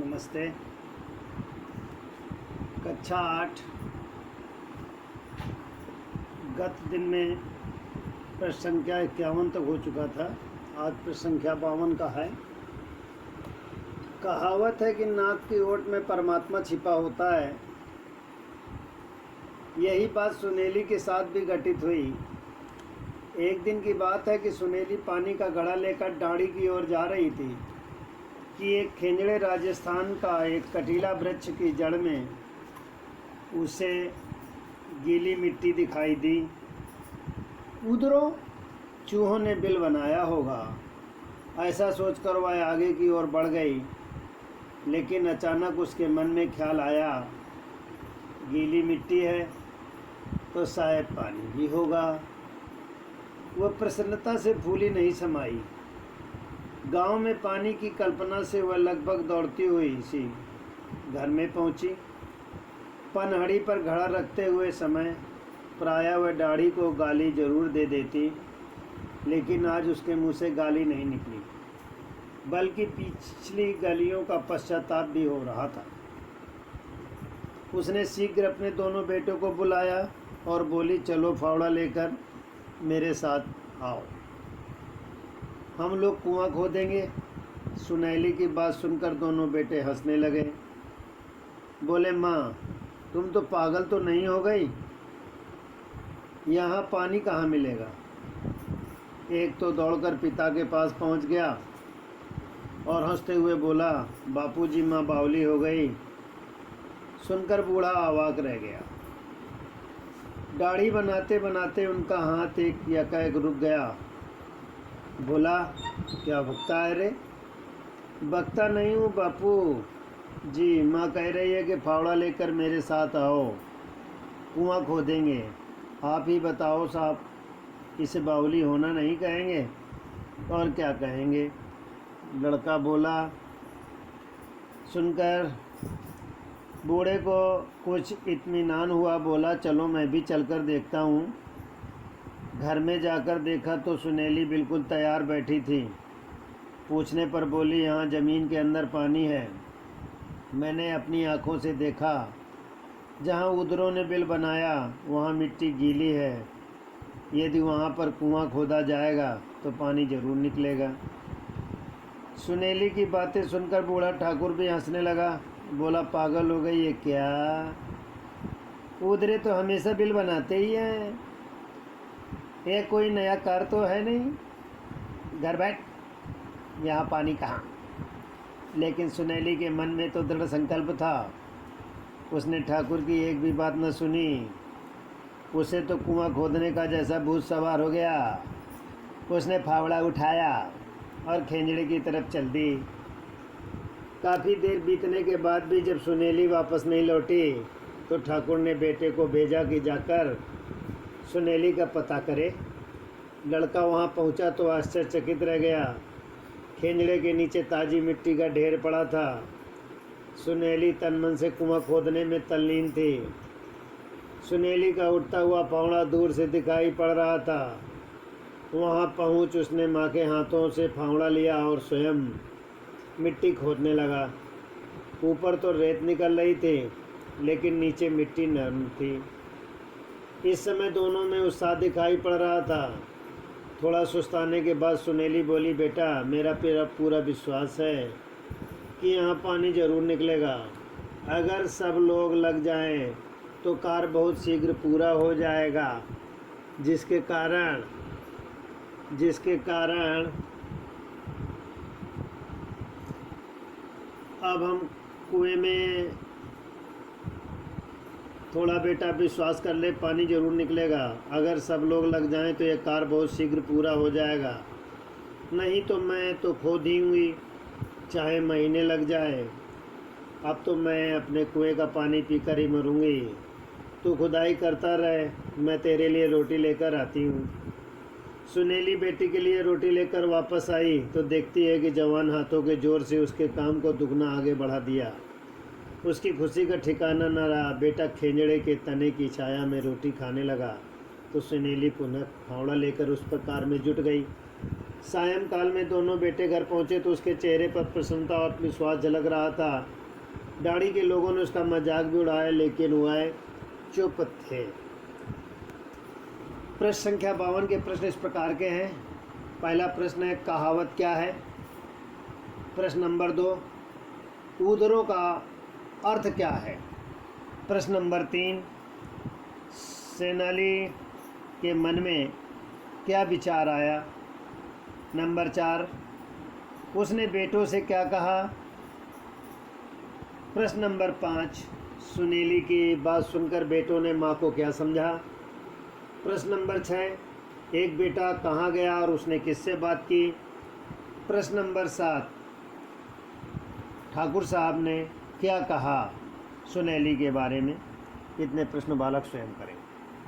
नमस्ते। कक्षा 8 गत दिन में प्रश्न संख्या 51 तक हो चुका था। आज प्रश्न संख्या 52 का है। कहावत है कि नाक की ओट में परमात्मा छिपा होता है। यही बात सुनेली के साथ भी घटित हुई। एक दिन की बात है कि सुनेली पानी का घड़ा लेकर डाड़ी की ओर जा रही थी कि एक खेंजड़े राजस्थान का एक कटीला वृक्ष की जड़ में उसे गीली मिट्टी दिखाई दी। उधरों चूहों ने बिल बनाया होगा, ऐसा सोचकर वह आगे की ओर बढ़ गई। लेकिन अचानक उसके मन में ख्याल आया, गीली मिट्टी है तो शायद पानी भी होगा। वह प्रसन्नता से फूली नहीं समाई। गांव में पानी की कल्पना से वह लगभग दौड़ती हुई सी घर में पहुंची। पनहड़ी पर घड़ा रखते हुए समय प्रायः वह डाड़ी को गाली जरूर दे देती, लेकिन आज उसके मुंह से गाली नहीं निकली, बल्कि पिछली गलियों का पश्चाताप भी हो रहा था। उसने शीघ्र अपने दोनों बेटों को बुलाया और बोली, चलो फावड़ा लेकर मेरे साथ आओ, हम लोग कुआं खोदेंगे। सुनैली की बात सुनकर दोनों बेटे हंसने लगे। बोले, माँ तुम तो पागल तो नहीं हो गई, यहाँ पानी कहाँ मिलेगा। एक तो दौड़कर पिता के पास पहुँच गया और हंसते हुए बोला, बापूजी माँ बावली हो गई। सुनकर बूढ़ा अवाक रह गया। दाढ़ी बनाते बनाते उनका हाथ एक यकाएक रुक गया। बोला, क्या बकता है रे। बकता नहीं हूँ बापू जी, माँ कह रही है कि फावड़ा लेकर मेरे साथ आओ, कुआं खोदेंगे। आप ही बताओ साहब, इसे बावली होना नहीं कहेंगे और क्या कहेंगे। लड़का बोला। सुनकर बूढ़े को कुछ इत्मीनान हुआ। बोला, चलो मैं भी चलकर देखता हूँ। घर में जाकर देखा तो सुनेली बिल्कुल तैयार बैठी थी। पूछने पर बोली, यहाँ ज़मीन के अंदर पानी है। मैंने अपनी आँखों से देखा। जहाँ उधरों ने बिल बनाया वहाँ मिट्टी गीली है। यदि वहाँ पर कुआं खोदा जाएगा तो पानी ज़रूर निकलेगा। सुनेली की बातें सुनकर बूढ़ा ठाकुर भी हंसने लगा। बोला, पागल हो गई है क्या, उधरे तो हमेशा बिल बनाते ही हैं, ये कोई नया कार तो है नहीं। घर बैठ, यहाँ पानी कहाँ। लेकिन सुनैली के मन में तो दृढ़ संकल्प था। उसने ठाकुर की एक भी बात न सुनी। उसे तो कुआं खोदने का जैसा भूत सवार हो गया। उसने फावड़ा उठाया और खेंजड़े की तरफ चल दी। काफ़ी देर बीतने के बाद भी जब सुनेली वापस नहीं लौटी तो ठाकुर ने बेटे को भेजा कि जाकर सुनेली का पता करे। लड़का वहाँ पहुँचा तो आश्चर्यचकित रह गया। खेंजड़े के नीचे ताज़ी मिट्टी का ढेर पड़ा था। सुनेली तन मन से कुआं खोदने में तल्लीन थी। सुनेली का उठता हुआ फावड़ा दूर से दिखाई पड़ रहा था। वहाँ पहुँच उसने माँ के हाथों से फावड़ा लिया और स्वयं मिट्टी खोदने लगा। ऊपर तो रेत निकल रही थी, लेकिन नीचे मिट्टी नरम थी। इस समय दोनों में उत्साह दिखाई पड़ रहा था। थोड़ा सुस्ताने के बाद सुनेली बोली, बेटा मेरा पूरा विश्वास है कि यहाँ पानी ज़रूर निकलेगा। अगर सब लोग लग जाएं तो कार्य बहुत शीघ्र पूरा हो जाएगा, जिसके कारण अब हम कुएं में थोड़ा बेटा विश्वास कर ले, पानी ज़रूर निकलेगा। अगर सब लोग लग जाएं तो यह कार्य बहुत शीघ्र पूरा हो जाएगा, नहीं तो मैं तो खोद ही हुई, चाहे महीने लग जाए। अब तो मैं अपने कुएं का पानी पीकर ही मरूंगी। तू खुदाई करता रहे, मैं तेरे लिए रोटी लेकर आती हूँ। सुनेली बेटी के लिए रोटी लेकर वापस आई तो देखती है कि जवान हाथों के जोर से उसके काम को दुगना आगे बढ़ा दिया। उसकी खुशी का ठिकाना न रहा। बेटा खेंजड़े के तने की छाया में रोटी खाने लगा तो सुनेली पुनः फावड़ा लेकर उस प्रकार में जुट गई। सायंकाल में दोनों बेटे घर पहुंचे तो उसके चेहरे पर प्रसन्नता और विश्वास झलक रहा था। दाढ़ी के लोगों ने उसका मजाक भी उड़ाया, लेकिन वह चुप थे। प्रश्न संख्या 52 के प्रश्न इस प्रकार के हैं। पहला प्रश्न है, कहावत क्या है? प्रश्न नंबर 2, ऊदरों का अर्थ क्या है? प्रश्न नंबर 3, सेनाली के मन में क्या विचार आया? नंबर 4, उसने बेटों से क्या कहा? प्रश्न नंबर 5, सुनीली की बात सुनकर बेटों ने माँ को क्या समझा? प्रश्न नंबर 6, एक बेटा कहाँ गया और उसने किससे बात की? प्रश्न नंबर 7, ठाकुर साहब ने क्या कहा सुनैली के बारे में? इतने प्रश्न बालक स्वयं करें।